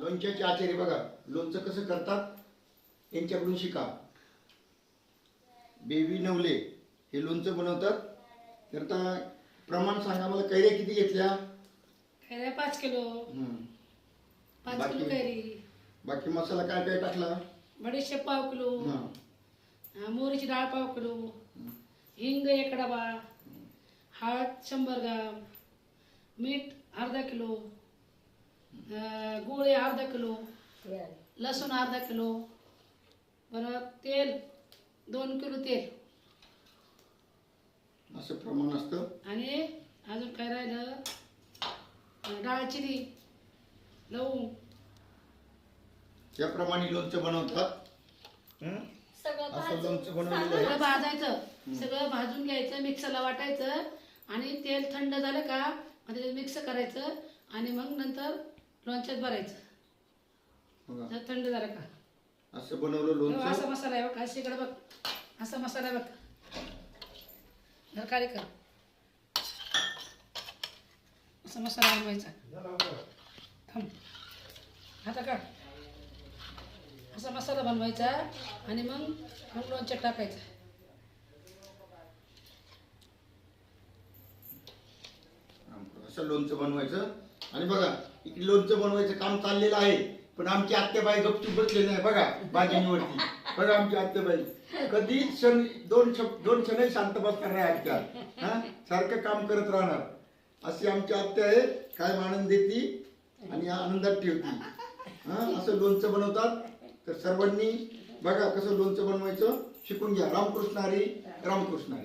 लोणच्याचे आचार्य बघा लोणचं कसं करतात यांच्याकडून शिका. बेबी नवले हे लोणचं बनवतात. तर आता प्रमाण सांगा मला. कैऱ्या किती घेतल्या? कैऱ्या 5 किलो. 5 किलो कैरी. बाकी मसाला काय काय टाकला? बडीशेप 1/2 किलो. मोहरीची डाळ 1/2 किलो. हिंग 1 डबा. हळद 100 ग्राम. मीठ अर्धा किलो. गुळ अर्धा किलो. लसूण अर्धा किलो. परत तेल 2 किलो तेल. असं प्रमाण असतं. आणि अजून काय राहिलं, दालचिनी, लवंग. त्याप्रमाणे लोणचं बनवतात. असं लोणचं बनवलेलं आहे. सगळं भाजायचं. सगळं भाजून घ्यायचं, मिक्सरला वाटायचं आणि तेल थंड झालं का मध्ये मिक्स करायचं आणि मग नंतर लोणच्यात भरायचं. बघा थंड झालं का असं बनवलं लोणचं. असा मसाला आहे बघ. अशी इकडे बघ. असा मसाला आहे बघ. काळी कर. असा मसाला बनवायचा. थांब आता काढ. असा मसाला बनवायचा आणि मग लोणच्यात टाकायचा. असं लोणचं बनवायचं. आणि बघा इकडे लोणचं बनवायचं काम चाललेलं आहे. पण आमची आत्याबाई गपचूप बसले नाही बघा बाजूवरती. बघा आमची आत्याबाई कधी दोन क्षणही शांत बसणार नाही आत्या. सारखं काम करत राहणार. अशी आमची आत्या आहे. काय आनंद देती आणि आनंदात ठेवती. असं लोणचं बनवतात. तर सर्वांनी बघा कसं लोणचं बनवायचं शिकून घ्या. रामकृष्ण हरी. रामकृष्ण हरी.